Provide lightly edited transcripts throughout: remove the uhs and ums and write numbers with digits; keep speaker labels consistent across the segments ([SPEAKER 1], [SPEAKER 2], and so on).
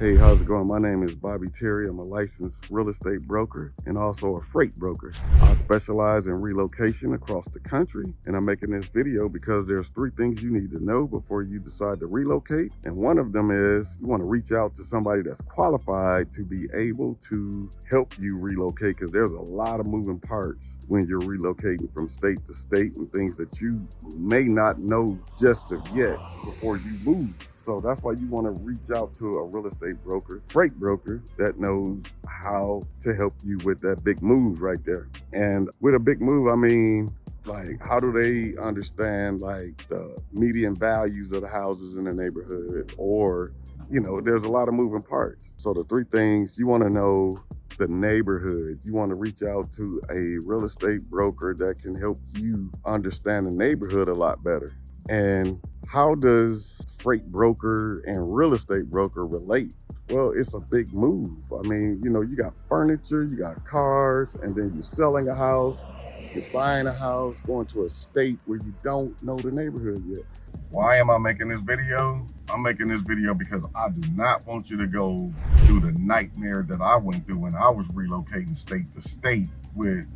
[SPEAKER 1] Hey, how's it going? My name is Bobby Terry. I'm a licensed real estate broker and also a freight broker. I specialize in relocation across the country, and I'm making this video because there's 3 things you need to know before you decide to relocate. And one of them is you want to reach out to somebody that's qualified to be able to help you relocate, because there's a lot of moving parts when you're relocating from state to state and things that you may not know just of yet before you move. So that's why you want to reach out to a real estate broker, freight broker, that knows how to help you with that big move right there. And with a big move, I mean, like, how do they understand like the median values of the houses in the neighborhood? Or, there's a lot of moving parts. So the 3 things you want to know: the neighborhood. You want to reach out to a real estate broker that can help you understand the neighborhood a lot better. And how does freight broker and real estate broker relate? Well, it's a big move. I mean, you got furniture, you got cars, and then you're selling a house, you're buying a house, going to a state where you don't know the neighborhood yet. Why am I making this video? I'm making this video because I do not want you to go through the nightmare that I went through when I was relocating state to state with,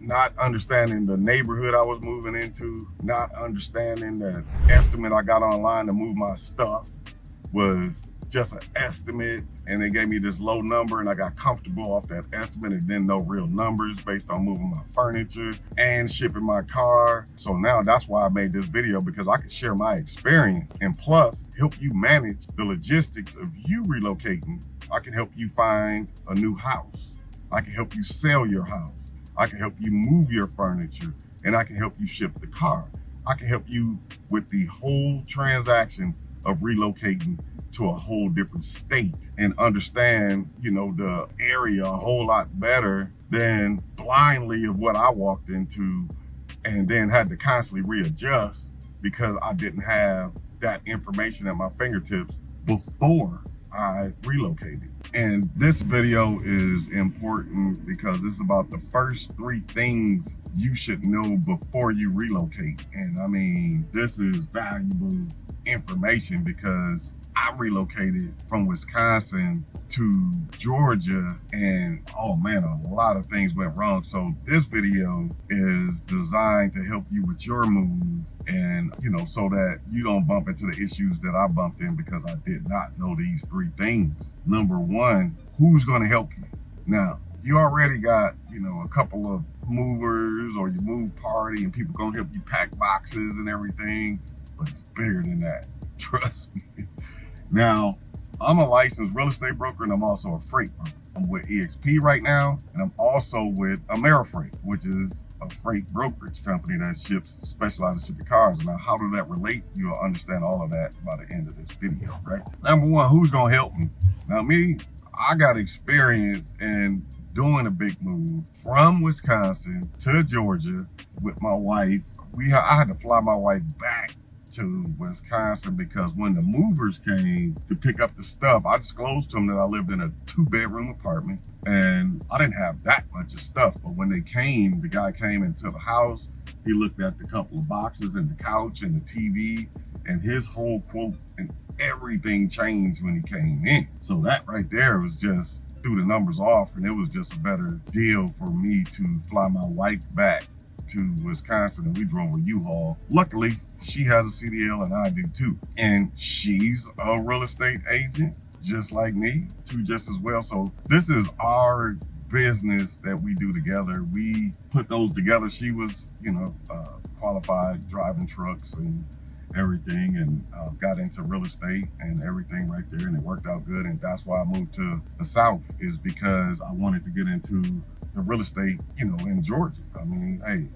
[SPEAKER 1] not understanding the neighborhood I was moving into, not understanding that estimate I got online to move my stuff was just an estimate, and they gave me this low number, and I got comfortable off that estimate and didn't know real numbers based on moving my furniture and shipping my car. So now that's why I made this video, because I could share my experience and plus help you manage the logistics of you relocating. I can help you find a new house. I can help you sell your house. I can help you move your furniture, and I can help you ship the car. I can help you with the whole transaction of relocating to a whole different state and understand, the area a whole lot better than blindly of what I walked into and then had to constantly readjust because I didn't have that information at my fingertips before I relocated. And this video is important because it's about the first 3 things you should know before you relocate. And I mean, this is valuable information because I relocated from Wisconsin to Georgia, and oh man, a lot of things went wrong. So this video is designed to help you with your move, and so that you don't bump into the issues that I bumped in because I did not know these 3 things. Number 1, who's going to help you? Now, you already got, a couple of movers or your move party, and people gonna help you pack boxes and everything, but it's bigger than that. Trust me. Now, I'm a licensed real estate broker, and I'm also a freight broker. I'm with EXP right now, and I'm also with Amerifreight, which is a freight brokerage company that specializes in shipping cars. Now, how does that relate? You'll understand all of that by the end of this video, right? Number 1, who's gonna help me? Now, me, I got experience in doing a big move from Wisconsin to Georgia with my wife. I had to fly my wife back to Wisconsin because when the movers came to pick up the stuff, I disclosed to them that I lived in a 2-bedroom apartment and I didn't have that much of stuff. But when they came, the guy came into the house, he looked at the couple of boxes and the couch and the TV, and his whole quote and everything changed when he came in. So that right there was just threw the numbers off, and it was just a better deal for me to fly my wife back to Wisconsin, and we drove a U-Haul. Luckily, she has a CDL and I do too. And she's a real estate agent, just like me, too, just as well. So this is our business that we do together. We put those together. She was, qualified driving trucks and everything, and got into real estate and everything right there, and it worked out good. And that's why I moved to the South, is because I wanted to get into the real estate, in Georgia. I mean, hey,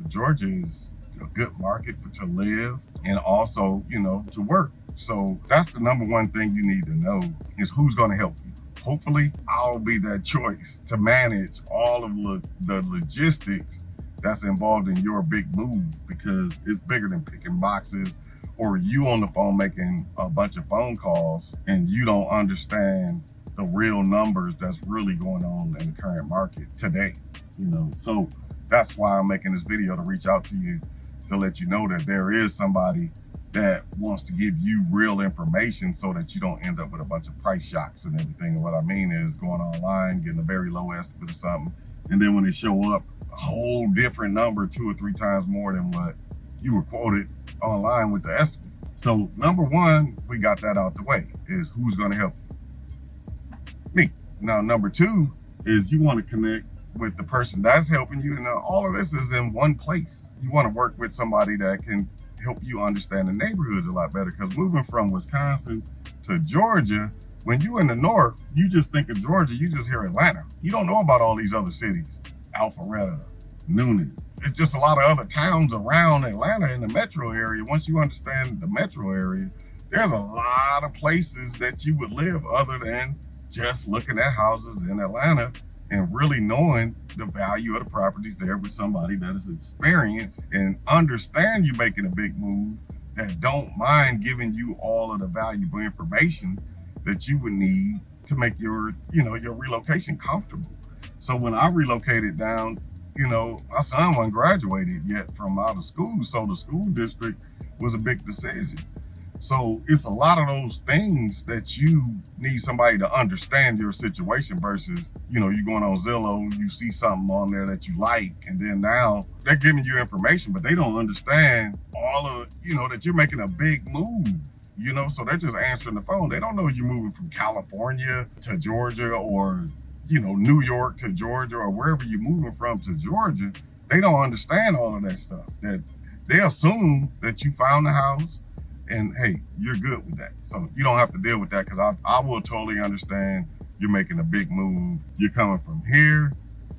[SPEAKER 1] Georgia is a good market to live and also, to work. So that's the number 1 thing you need to know, is who's going to help you. Hopefully, I'll be that choice to manage all of the logistics that's involved in your big move, because it's bigger than picking boxes or you on the phone making a bunch of phone calls and you don't understand the real numbers that's really going on in the current market today. So that's why I'm making this video, to reach out to you, to let you know that there is somebody that wants to give you real information so that you don't end up with a bunch of price shocks and everything. And what I mean is going online, getting a very low estimate or something, and then when they show up, a whole different number, 2 or 3 times more than what you were quoted online with the estimate. So number one, we got that out the way, is who's gonna help you? Me. Now, number two is you wanna connect with the person that's helping you. And all of this is in one place. You wanna work with somebody that can help you understand the neighborhoods a lot better, because moving from Wisconsin to Georgia, when you're in the north, you just think of Georgia, you just hear Atlanta. You don't know about all these other cities, Alpharetta, Noonan. It's just a lot of other towns around Atlanta in the metro area. Once you understand the metro area, there's a lot of places that you would live other than just looking at houses in Atlanta and really knowing the value of the properties there with somebody that is experienced and understand you making a big move, that don't mind giving you all of the valuable information that you would need to make your relocation comfortable. So when I relocated down, my son wasn't graduated yet from out of school, so the school district was a big decision. So it's a lot of those things that you need somebody to understand your situation versus, you going on Zillow, you see something on there that you like, and then now they're giving you information, but they don't understand all of, that you're making a big move, so they're just answering the phone. They don't know you're moving from California to Georgia, or, New York to Georgia, or wherever you're moving from to Georgia. They don't understand all of that stuff. That they assume that you found the house, and hey, you're good with that. So you don't have to deal with that, because I will totally understand you're making a big move. You're coming from here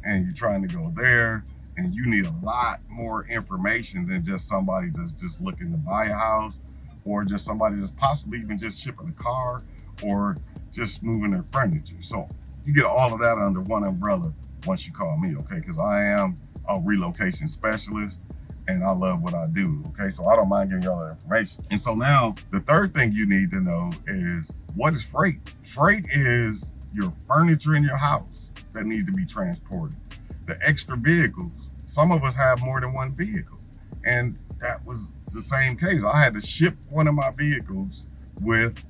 [SPEAKER 1] and you're trying to go there, and you need a lot more information than just somebody that's just looking to buy a house, or just somebody that's possibly even just shipping a car or just moving their furniture. So you get all of that under one umbrella once you call me, okay? Because I am a relocation specialist, and I love what I do, okay? So I don't mind giving you all that information. And so now the third thing you need to know is, what is freight? Freight is your furniture in your house that needs to be transported. The extra vehicles. Some of us have more than one vehicle, and that was the same case. I had to ship one of my vehicles with,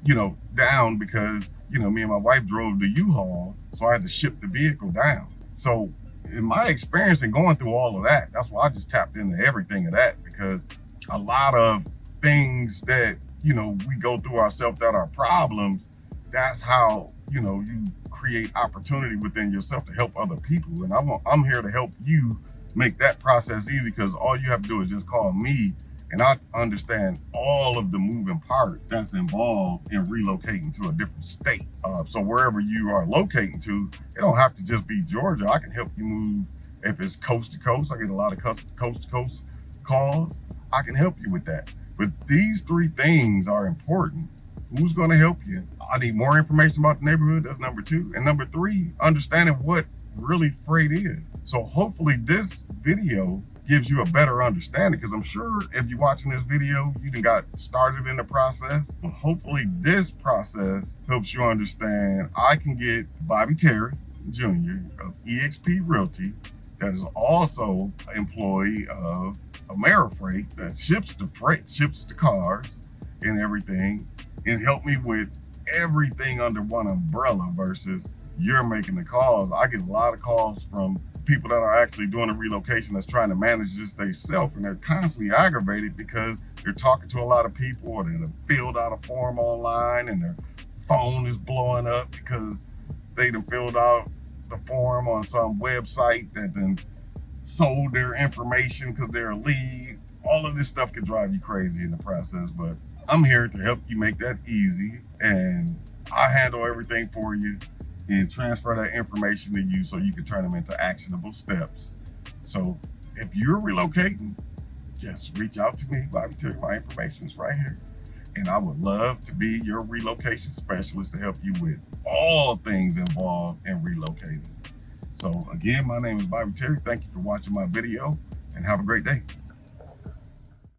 [SPEAKER 1] down, because, me and my wife drove the U-Haul, so I had to ship the vehicle down. So in my experience in going through all of that, that's why I just tapped into everything of that, because a lot of things that, we go through ourselves that are problems, that's how, you create opportunity within yourself to help other people. And I'm here to help you make that process easy, because all you have to do is just call me, and I understand all of the moving parts that's involved in relocating to a different state. So wherever you are locating to, it don't have to just be Georgia. I can help you move if it's coast to coast. I get a lot of coast to coast calls. I can help you with that. But these 3 things are important. Who's going to help you? I need more information about the neighborhood. That's number 2. And number 3, understanding what really freight is. So hopefully this video gives you a better understanding, because I'm sure if you're watching this video, you done got started in the process. But hopefully this process helps you understand. I can get Bobby Terry Jr. of eXp Realty, that is also an employee of Amerifreight, that ships the freight, ships the cars and everything, and help me with everything under one umbrella versus you're making the calls. I get a lot of calls from people that are actually doing a relocation that's trying to manage this themselves, and they're constantly aggravated because they're talking to a lot of people, or they've filled out a form online and their phone is blowing up because they done filled out the form on some website that then sold their information because they're a lead. All of this stuff can drive you crazy in the process, but I'm here to help you make that easy, and I handle everything for you and transfer that information to you so you can turn them into actionable steps. So if you're relocating, just reach out to me, Bobby Terry. My information's right here. And I would love to be your relocation specialist to help you with all things involved in relocating. So again, my name is Bobby Terry. Thank you for watching my video, and have a great day.